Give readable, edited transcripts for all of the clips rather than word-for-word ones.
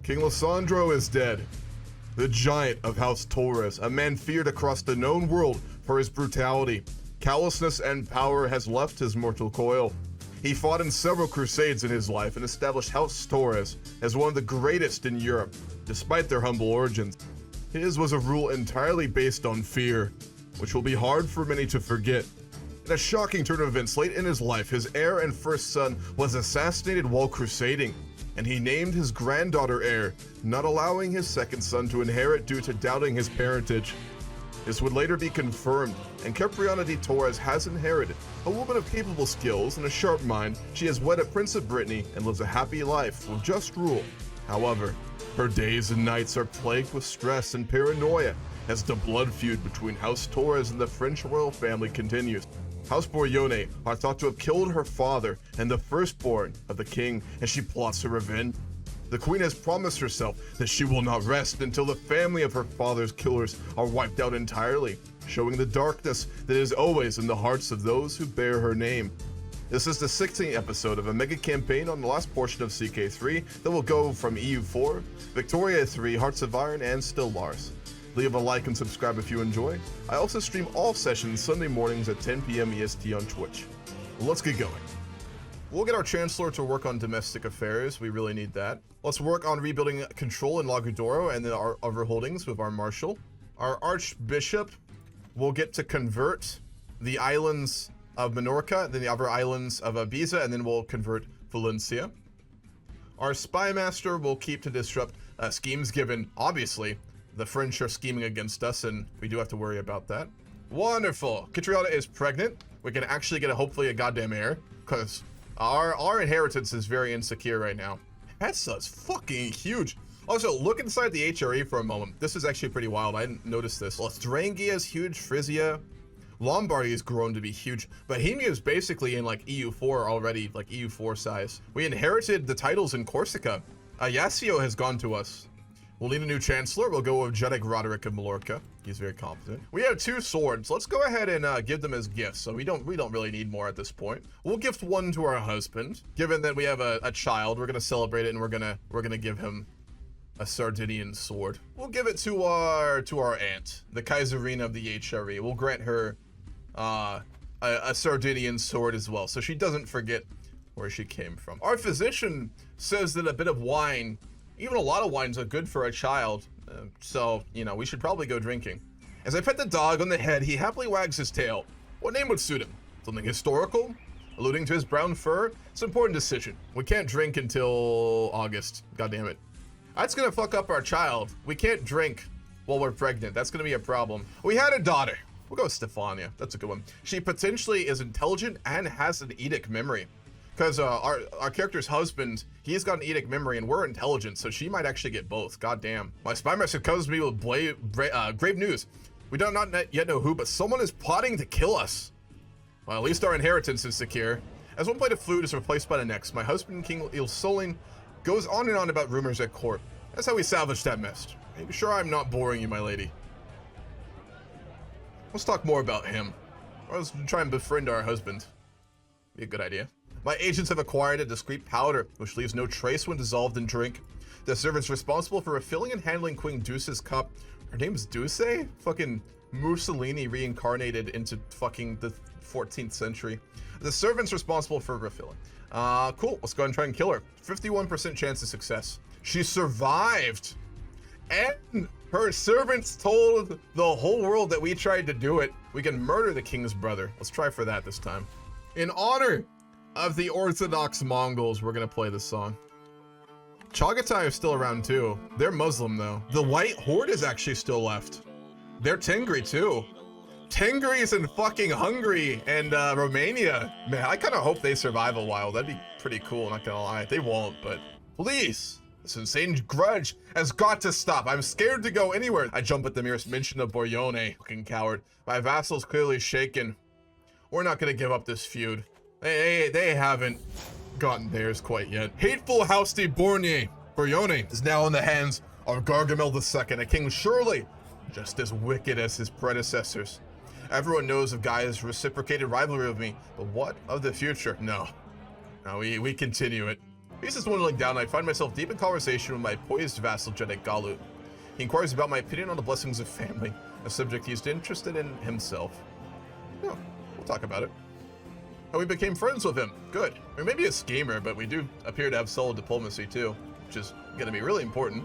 King Liscandro is dead. The giant of House Torres, a man feared across the known world for his brutality, callousness, and power, has left his mortal coil. He fought in several crusades in his life and established House Torres as one of the greatest in Europe, despite their humble origins. His was a rule entirely based on fear, which will be hard for many to forget. In a shocking turn of events late in his life, his heir and first son was assassinated while crusading, and he named his granddaughter heir, not allowing his second son to inherit due to doubting his parentage. This would later be confirmed, and Kipriana de Torres has inherited. A woman of capable skills and a sharp mind, she has wedded Prince of Brittany and lives a happy life with just rule. However, her days and nights are plagued with stress and paranoia as the blood feud between House Torres and the French royal family continues. House Bourogne are thought to have killed her father and the firstborn of the king, and she plots her revenge. The queen has promised herself that she will not rest until the family of her father's killers are wiped out entirely, showing the darkness that is always in the hearts of those who bear her name. This is the 16th episode of a mega campaign on the last portion of CK3 that will go from EU4, Victoria 3, Hearts of Iron, and Still Lars. Leave a like and subscribe if you enjoy. I also stream all sessions Sunday mornings at 10 p.m. EST on Twitch. Let's get going. We'll get our Chancellor to work on domestic affairs. We really need that. Let's work on rebuilding control in Lagudoro and then our other holdings with our Marshal. Our Archbishop will get to convert the islands of Minorca, then the other islands of Ibiza, and then we'll convert Valencia. Our Spy Master will keep to disrupt schemes, given, obviously, the French are scheming against us, and we do have to worry about that. Wonderful. Kipriana is pregnant. We can actually get hopefully a goddamn heir, because our inheritance is very insecure right now. That's fucking huge. Also, look inside the HRE for a moment. This is actually pretty wild. I didn't notice this. Lestrangia is huge. Frisia. Lombardy has grown to be huge. Bohemia is basically in like EU4 already, like EU4 size. We inherited the titles in Corsica. Ayasio has gone to us. We'll need a new Chancellor. We'll go with Jedek Roderick of Mallorca. He's very competent. We have 2 swords. Let's go ahead and give them as gifts. So we don't really need more at this point. We'll gift one to our husband. Given that we have a child, we're gonna celebrate it, and we're gonna give him a Sardinian sword. We'll give it to our aunt, the Kaiserina of the HRE. We'll grant her a Sardinian sword as well, so she doesn't forget where she came from. Our physician says that a bit of wine, even a lot of wines, are good for a child, so, you know, we should probably go drinking. As I pet the dog on the head, he happily wags his tail. What name would suit him? Something historical? Alluding to his brown fur? It's an important decision. We can't drink until August. God damn it. That's gonna fuck up our child. We can't drink while we're pregnant. That's gonna be a problem. We had a daughter. We'll go with Stefania. That's a good one. She potentially is intelligent and has an Edict memory. Because our character's husband, he's got an Edict memory, and we're intelligent, so she might actually get both. God damn. My spy master comes to me with grave news. We do not yet know who, but someone is plotting to kill us. Well, at least our inheritance is secure. As one plate of flute is replaced by the next, my husband, King Ilsolin, goes on and on about rumors at court. That's how we salvaged that mess. Are you sure I'm not boring you, my lady? Let's talk more about him. Or let's try and befriend our husband. Be a good idea. My agents have acquired a discreet powder, which leaves no trace when dissolved in drink. The servant's responsible for refilling and handling Queen Deuce's cup. Her name's Deuce? Fucking Mussolini reincarnated into fucking the 14th century. The servant's responsible for refilling. Cool. Let's go ahead and try and kill her. 51% chance of success. She survived. And her servants told the whole world that we tried to do it. We can murder the king's brother. Let's try for that this time. In honor of the Orthodox Mongols, we're gonna play this song. Chagatai are still around too. They're Muslim though. The White Horde is actually still left. They're Tengri too. Tengri's in fucking Hungary and Romania. Man, I kind of hope they survive a while. That'd be pretty cool, not gonna lie. They won't, but please. This insane grudge has got to stop. I'm scared to go anywhere. I jump at the merest mention of Bourogne. Fucking coward. My vassal's clearly shaken. We're not gonna give up this feud. They haven't gotten theirs quite yet. Hateful House de Bourogne is now in the hands of Gargamel II, a king surely just as wicked as his predecessors. Everyone knows of Gaia's reciprocated rivalry with me, but what of the future? No, we continue it. Peace is dwindling down, and I find myself deep in conversation with my poised vassal Jedek Galu. He inquires about my opinion on the blessings of family, a subject he's interested in himself. No, we'll talk about it. And we became friends with him. Good. We may be a schemer, but we do appear to have solid diplomacy too, which is going to be really important.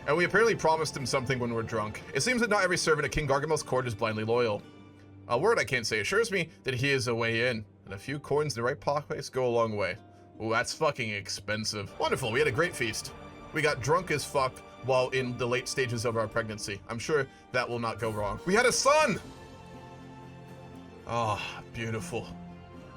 And we apparently promised him something when we're drunk. It seems that not every servant at King Gargamel's court is blindly loyal. A word I can't say assures me that he is a way in, and a few coins in the right pockets go a long way. Ooh, that's fucking expensive. Wonderful, we had a great feast. We got drunk as fuck while in the late stages of our pregnancy. I'm sure that will not go wrong. We had a son! Oh, beautiful.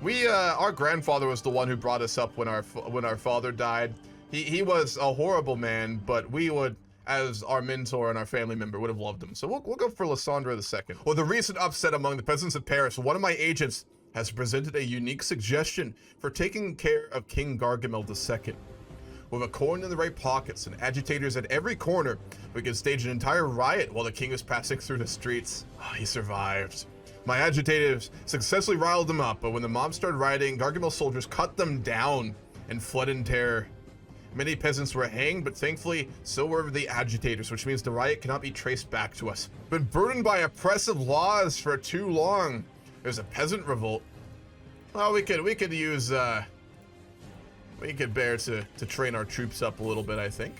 Our grandfather was the one who brought us up when our father died. He was a horrible man, but we would, as our mentor and our family member, would have loved him. So we'll go for Liscandro II. With the recent upset among the peasants of Paris, one of my agents has presented a unique suggestion for taking care of King Gargamel II. With a coin in the right pockets and agitators at every corner, we can stage an entire riot while the king is passing through the streets. Oh, he survived. My agitators successfully riled them up, but when the mob started rioting, Gargamel's soldiers cut them down and fled in terror. Many peasants were hanged, but thankfully, so were the agitators, which means the riot cannot be traced back to us. Been burdened by oppressive laws for too long. There's a peasant revolt. Well, we could use, we could bear to train our troops up a little bit, I think.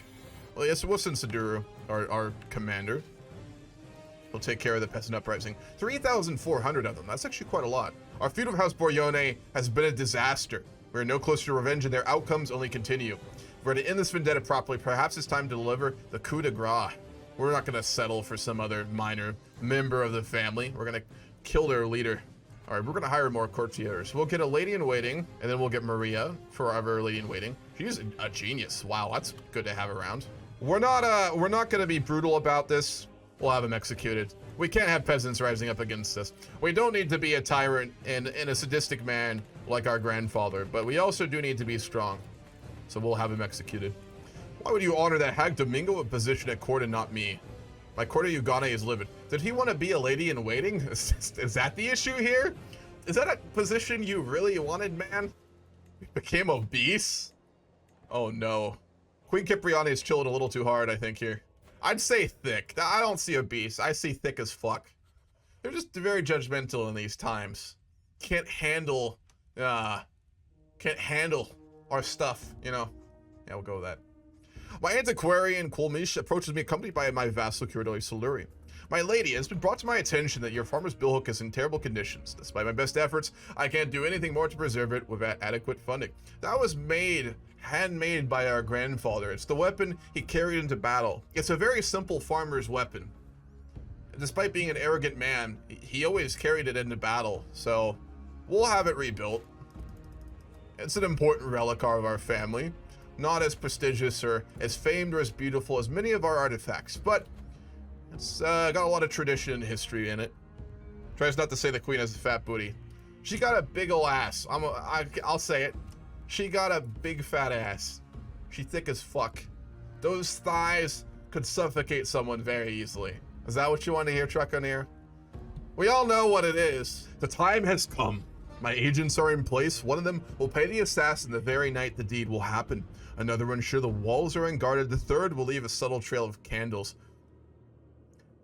Well, yes, we'll send Saduru, our commander. He'll take care of the peasant uprising. 3,400 of them. That's actually quite a lot. Our feud of House Bourogne has been a disaster. We are no closer to revenge, and their outcomes only continue. If we're to end this vendetta properly, perhaps it's time to deliver the coup de grace. We're not going to settle for some other minor member of the family. We're going to kill their leader. All right, we're going to hire more courtiers. We'll get a lady-in-waiting, and then we'll get Maria for our lady-in-waiting. She's a genius. Wow, that's good to have around. We're not going to be brutal about this. We'll have him executed. We can't have peasants rising up against us. We don't need to be a tyrant and a sadistic man like our grandfather, but we also do need to be strong. So we'll have him executed. Why would you honor that hag Domingo with position at court and not me? My court of Uganda is livid. Did he want to be a lady-in-waiting? Is that the issue here? Is that a position you really wanted, man? You became obese? Oh no. Queen Kipriana is chilling a little too hard, I think, here. I'd say thick. I don't see obese. I see thick as fuck. They're just very judgmental in these times. Can't handle our stuff, you know? Yeah, we'll go with that. My antiquarian Kulmish approaches me accompanied by my vassal Curadori Soluri. My lady, it has been brought to my attention that your farmer's billhook is in terrible conditions. Despite my best efforts, I can't do anything more to preserve it without adequate funding. That was handmade by our grandfather. It's the weapon he carried into battle. It's a very simple farmer's weapon. Despite being an arrogant man, he always carried it into battle, so we'll have it rebuilt. It's an important relic of our family. Not as prestigious or as famed or as beautiful as many of our artifacts, but it's got a lot of tradition and history in it. Tries not to say the queen has a fat booty. She got a big ol' ass. I'll say it. She got a big fat ass. She thick as fuck. Those thighs could suffocate someone very easily. Is that what you want to hear, Truckoneer? We all know what it is. The time has come. My agents are in place. One of them will pay the assassin the very night the deed will happen. Another will ensure the walls are unguarded. The third will leave a subtle trail of candles.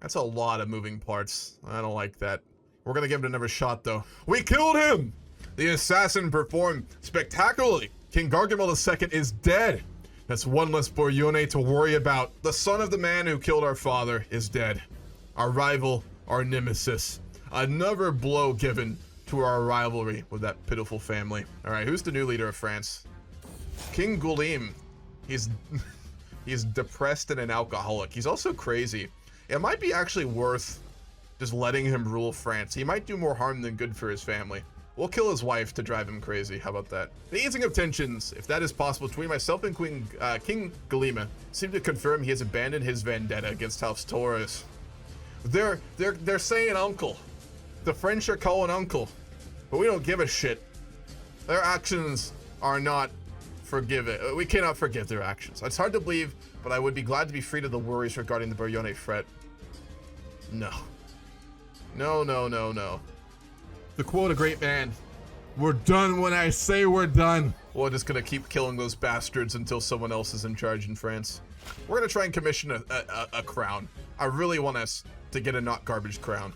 That's a lot of moving parts. I don't like that. We're gonna give it another shot, though. We killed him! The assassin performed spectacularly. King Gargamel II is dead. That's one less Bourogne to worry about. The son of the man who killed our father is dead. Our rival, our nemesis. Another blow given to our rivalry with that pitiful family. All right, who's the new leader of France? King Gulim. He's depressed and an alcoholic. He's also crazy. It might be actually worth just letting him rule France. He might do more harm than good for his family. We'll kill his wife to drive him crazy. How about that? The easing of tensions, if that is possible, between myself and King Galima seem to confirm he has abandoned his vendetta against House Torres. They're saying uncle. The French are calling uncle, but we don't give a shit. Their actions are not forgiven. We cannot forgive their actions. It's hard to believe, but I would be glad to be freed of the worries regarding the Bourogne threat. No. No, no, no, no. To quote a great man, We're done when I say we're done. We're just gonna keep killing those bastards until someone else is in charge in France. We're gonna try and commission a crown. I really want us to get a not garbage crown.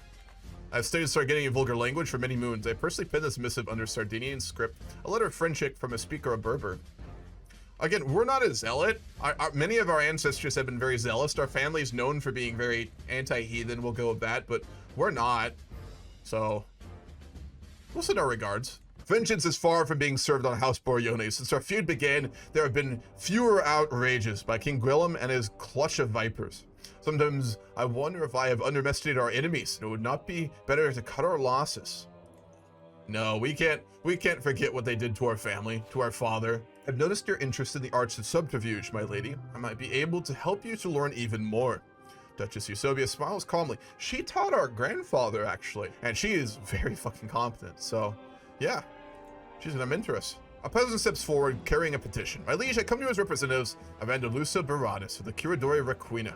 I've studied Sardinian vulgar language for many moons. I personally penned this missive under Sardinian script, a letter of friendship from a speaker of Berber. Again, we're not a zealot. Many of our ancestors have been very zealous. Our family is known for being very anti-heathen, we'll go with that, but we're not. So, we'll send our regards. Vengeance is far from being served on House Bourogne. Since our feud began, there have been fewer outrages by King Guillaume and his clutch of vipers. Sometimes I wonder if I have underestimated our enemies, and it would not be better to cut our losses. No, we can't forget what they did to our family, to our father. I've noticed your interest in the arts of subterfuge, my lady. I might be able to help you to learn even more. Duchess Eusebia smiles calmly. She taught our grandfather, actually, and she is very fucking competent, so yeah, she's gonna mentor us. A peasant steps forward, carrying a petition. My liege, I come to you as representatives of Andalusia Baradas of the Curadora Requena.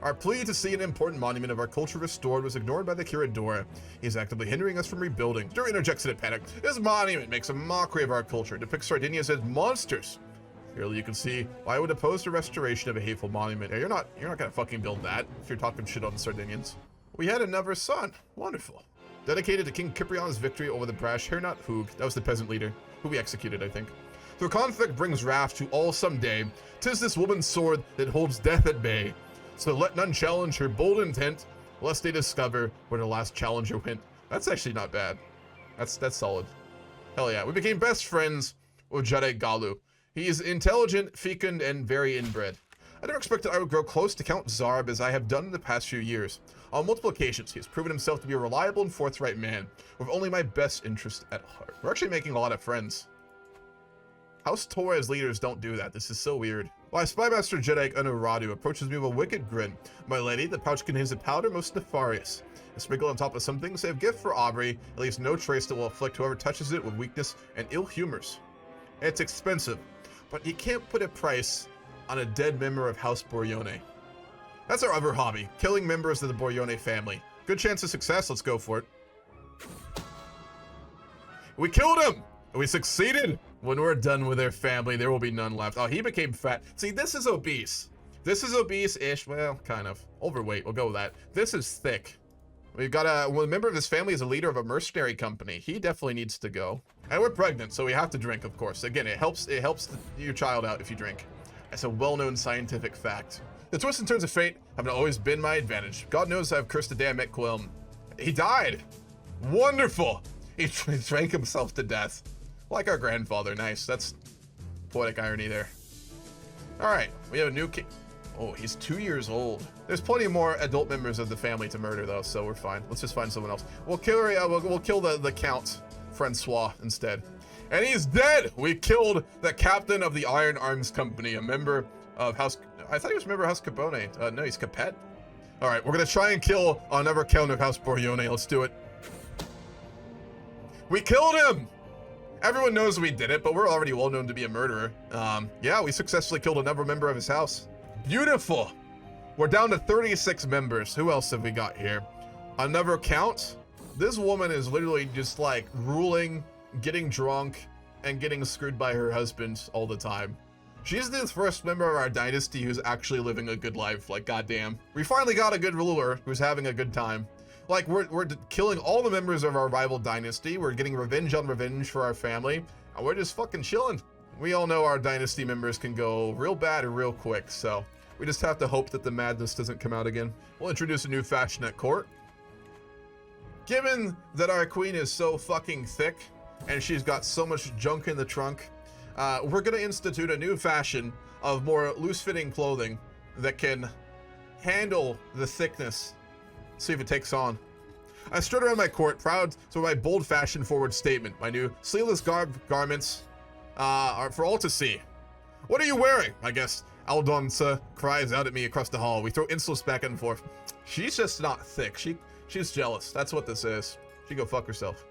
Our plea to see an important monument of our culture restored was ignored by the Curadora. He is actively hindering us from rebuilding. Stir interjects in a panic. This monument makes a mockery of our culture, depicts Sardinians as monsters. Clearly you can see why I would oppose the restoration of a hateful monument. Yeah, you're not gonna fucking build that if you're talking shit on the Sardinians. We had another son. Wonderful. Dedicated to King Kipriana's victory over the brash Hernot Hug. That was the peasant leader, who we executed, I think. Though conflict brings wrath to all someday, 'tis this woman's sword that holds death at bay. So let none challenge her bold intent, lest they discover where the last challenger went. That's actually not bad. That's solid. Hell yeah. We became best friends with Jade Galu. He is intelligent, fecund, and very inbred. I never expected I would grow close to Count Zarb as I have done in the past few years. On multiple occasions, he has proven himself to be a reliable and forthright man, with only my best interest at heart. We're actually making a lot of friends. House Torres leaders don't do that. This is so weird. Why, Spymaster Jedek Unuradu approaches me with a wicked grin. My lady, the pouch contains a powder most nefarious. A sprinkle on top of some things, a gift for Aubrey, it leaves no trace that will afflict whoever touches it with weakness and ill humors. It's expensive, but you can't put a price on a dead member of House Bourogne. That's our other hobby, killing members of the Bourogne family. Good chance of success, let's go for it. We killed him! We succeeded! When we're done with their family, there will be none left. Oh, he became fat. See, this is obese. This is obese-ish. Well, kind of. Overweight, we'll go with that. This is thick. We've got a member of his family is a leader of a mercenary company. He definitely needs to go. And we're pregnant, so we have to drink, of course. Again, it helps your child out if you drink. That's a well-known scientific fact. The twists and turns of fate have not always been my advantage. God knows I've cursed the day I met Quilm. He died. Wonderful. He drank himself to death. Like our grandfather. Nice. That's poetic irony there. Alright, we have a new king. Oh, he's 2 years old. There's plenty more adult members of the family to murder, though, so we're fine. Let's just find someone else. We'll kill the Count Francois instead. And he's dead! We killed the captain of the Iron Arms Company, a member of House... I thought he was a member of House Capone. No, he's Capet. Alright, we're gonna try and kill another Count of House Bourogne. Let's do it. We killed him! Everyone knows we did it, but we're already well known to be a murderer. Yeah, we successfully killed another member of his house. Beautiful! We're down to 36 members. Who else have we got here? Another Count? This woman is literally just like ruling, getting drunk, and getting screwed by her husband all the time. She's the first member of our dynasty who's actually living a good life, like goddamn. We finally got a good ruler who's having a good time. Like, we're killing all the members of our rival dynasty, we're getting revenge on revenge for our family, and we're just fucking chilling. We all know our dynasty members can go real bad or real quick, so we just have to hope that the madness doesn't come out again. We'll introduce a new fashion at court. Given that our queen is so fucking thick, and she's got so much junk in the trunk, we're gonna institute a new fashion of more loose-fitting clothing that can handle the thickness. See if it takes on. I strode around my court, proud to my bold fashion-forward statement. My new sleeveless garments are for all to see. What are you wearing? I guess Aldonza cries out at me across the hall. We throw insults back and forth. She's just not thick. She's jealous. That's what this is. She go fuck herself.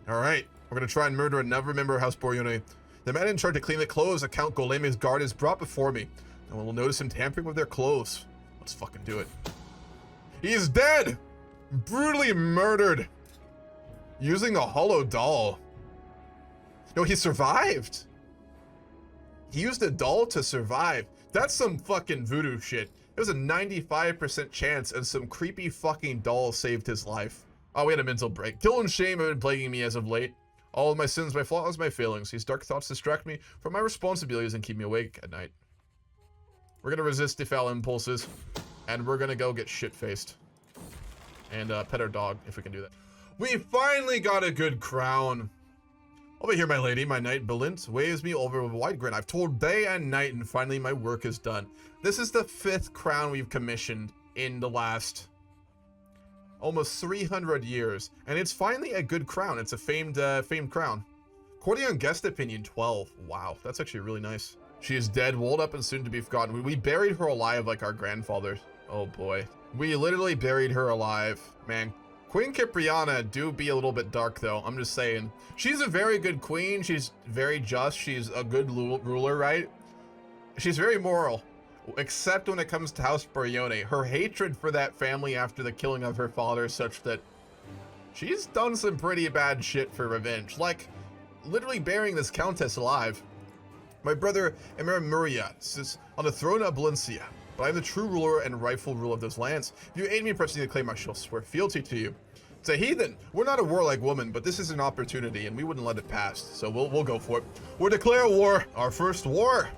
All right, we're gonna try and murder another member of House Bourogne. The man in charge of cleaning the clothes of Count Goleme's guard is brought before me, and we'll notice him tampering with their clothes. Let's fucking do it. He's dead! Brutally murdered! Using a hollow doll. No, he survived. He used a doll to survive. That's some fucking voodoo shit. There was a 95% chance and some creepy fucking doll saved his life. Oh, we had a mental break. Guilt and shame have been plaguing me as of late. All of my sins, my flaws, my failings. These dark thoughts distract me from my responsibilities and keep me awake at night. We're gonna resist the foul impulses, and we're gonna go get shit-faced. And pet our dog, if we can do that. We finally got a good crown. Over here, my lady, my knight Belint waves me over with a wide grin. I've toiled day and night, and finally my work is done. This is the 5th crown we've commissioned in the last almost 300 years, and it's finally a good crown. It's a famed crown. According on guest opinion, 12. Wow, that's actually really nice. She is dead, walled up, and soon to be forgotten. We buried her alive like our grandfathers. Oh boy, we literally buried her alive, man. Queen Kipriana do be a little bit dark though, I'm just saying. She's a very good queen, she's very just, she's a good ruler, right? She's very moral, except when it comes to House Bourogne. Her hatred for that family after the killing of her father is such that she's done some pretty bad shit for revenge, like literally burying this countess alive. My brother Hammurabae sits on the throne of Valencia, but I am the true ruler and rightful ruler of those lands. If you aid me in pressing the claim, I shall swear fealty to you. It's a heathen. We're not a warlike woman, but this is an opportunity, and we wouldn't let it pass. So we'll go for it. We'll declare war, our first war,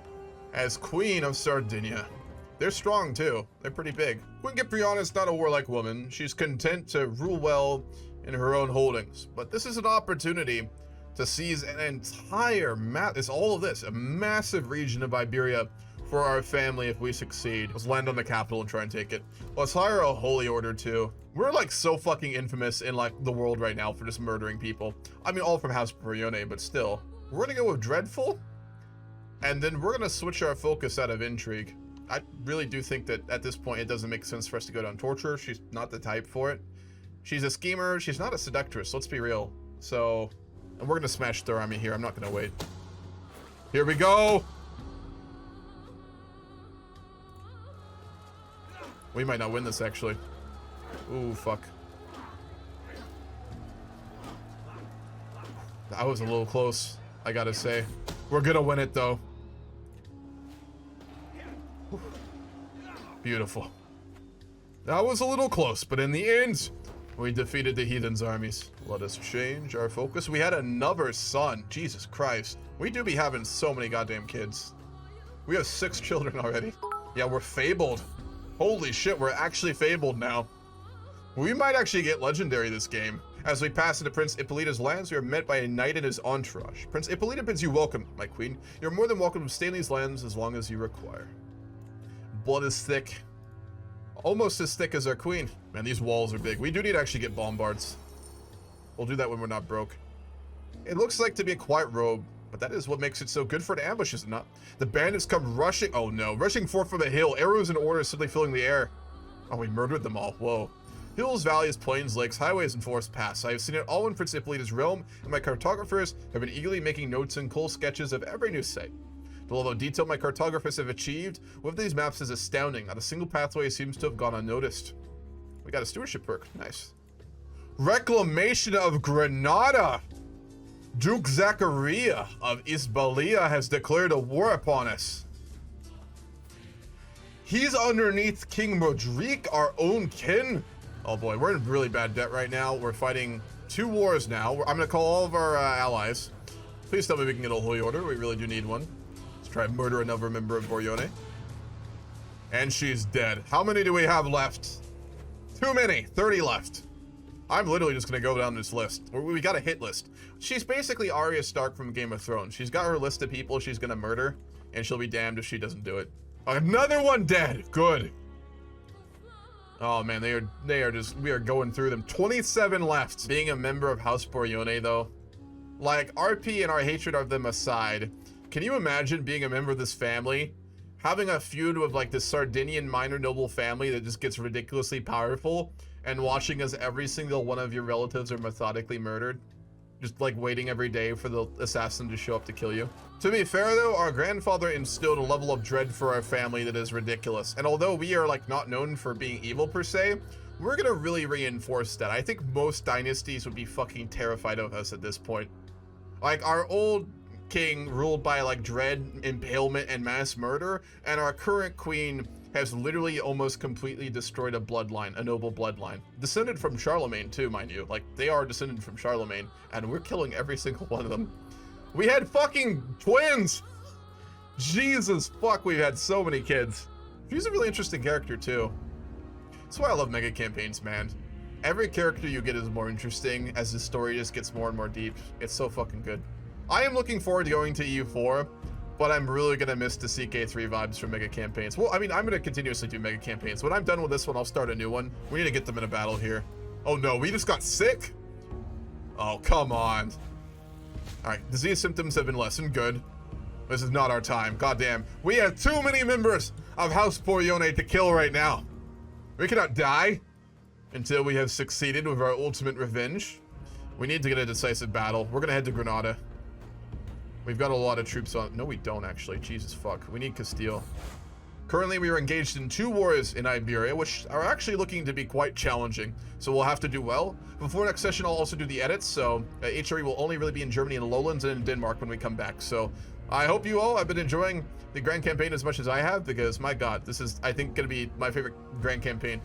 as Queen of Sardinia. They're strong too. They're pretty big. Queen Kipriana is not a warlike woman. She's content to rule well in her own holdings, but this is an opportunity to seize an entire map. It's all of this, a massive region of Iberia for our family if we succeed. Let's land on the capital and try and take it. Let's hire a holy order too. We're like so fucking infamous in like the world right now for just murdering people. I mean, all from House Bourogne, but still. We're gonna go with Dreadful, and then we're gonna switch our focus out of intrigue. I really do think that at this point it doesn't make sense for us to go down torture. She's not the type for it. She's a schemer, she's not a seductress, let's be real. So, and we're gonna smash their army here, I'm not gonna wait. Here we go! We might not win this, actually. Ooh, fuck. That was a little close, I gotta say. We're gonna win it, though. Beautiful. That was a little close, but in the end, we defeated the heathen's armies. Let us change our focus. We had another son. Jesus Christ. We do be having so many goddamn kids. We have 6 children already. Yeah, we're fabled. Holy shit, we're actually fabled now. We might actually get legendary this game. As we pass into Prince Ippolita's lands, we are met by a knight and his entourage. Prince Ippolita bids you welcome, my queen. You're more than welcome to stay in these lands as long as you require. Blood is thick. Almost as thick as our queen. Man, these walls are big. We do need to actually get bombards. We'll do that when we're not broke. It looks like to be a quiet robe, but that is what makes it so good for an ambush, is it not? The bandits come rushing. Oh no, rushing forth from the hill. Arrows and orders suddenly filling the air. Oh, we murdered them all. Whoa. Hills, valleys, plains, lakes, highways, and forest paths. I have seen it all in Prince Ippolita's realm, and my cartographers have been eagerly making notes and cool sketches of every new site. The level of detail my cartographers have achieved with these maps is astounding. Not a single pathway seems to have gone unnoticed. We got a stewardship perk. Nice. Reclamation of Granada. Duke Zachariah of Isbalia has declared a war upon us. He's underneath King Roderick, our own kin. Oh boy, we're in really bad debt right now. We're fighting 2 wars now. I'm gonna call all of our allies. Please tell me we can get a holy order. We really do need one. Let's try and murder another member of Bourogne. And she's dead. How many do we have left? Too many. 30 left. I'm literally just gonna go down this list. We got a hit list. She's basically Arya Stark from Game of Thrones. She's got her list of people she's gonna murder, and she'll be damned if she doesn't do it. Another one dead. Good. Oh man, we are going through them. 27 left. Being a member of House Bourogne though, like RP and our hatred of them aside, can you imagine being a member of this family, having a feud with like this Sardinian minor noble family that just gets ridiculously powerful, and watching as every single one of your relatives are methodically murdered? Just like waiting every day for the assassin to show up to kill you. To be fair though, our grandfather instilled a level of dread for our family that is ridiculous. And although we are like not known for being evil per se, we're gonna really reinforce that. I think most dynasties would be fucking terrified of us at this point. Like, our old king ruled by, like, dread, impalement, and mass murder, and our current queen has literally almost completely destroyed a bloodline, a noble bloodline. Descended from Charlemagne, too, mind you. Like, they are descended from Charlemagne, and we're killing every single one of them. We had fucking twins! Jesus fuck, we've had so many kids. She's a really interesting character, too. That's why I love mega campaigns, man. Every character you get is more interesting as the story just gets more and more deep. It's so fucking good. I am looking forward to going to EU4, but I'm really gonna miss the CK3 vibes from mega campaigns. Well, I mean, I'm gonna continuously do mega campaigns. When I'm done with this one, I'll start a new one. We need to get them in a battle here. Oh no, we just got sick? Oh, come on. Alright, disease symptoms have been lessened, good. This is not our time, goddamn. We have too many members of House Bourogne to kill right now. We cannot die until we have succeeded with our ultimate revenge. We need to get a decisive battle. We're gonna head to Granada. We've got a lot of troops on. No, we don't actually. Jesus fuck. We need Castile. Currently, we are engaged in 2 wars in Iberia, which are actually looking to be quite challenging. So we'll have to do well. Before next session, I'll also do the edits. So HRE will only really be in Germany and the Lowlands and in Denmark when we come back. So I hope you all have been enjoying the Grand Campaign as much as I have, because my God, this is, I think, going to be my favorite Grand Campaign.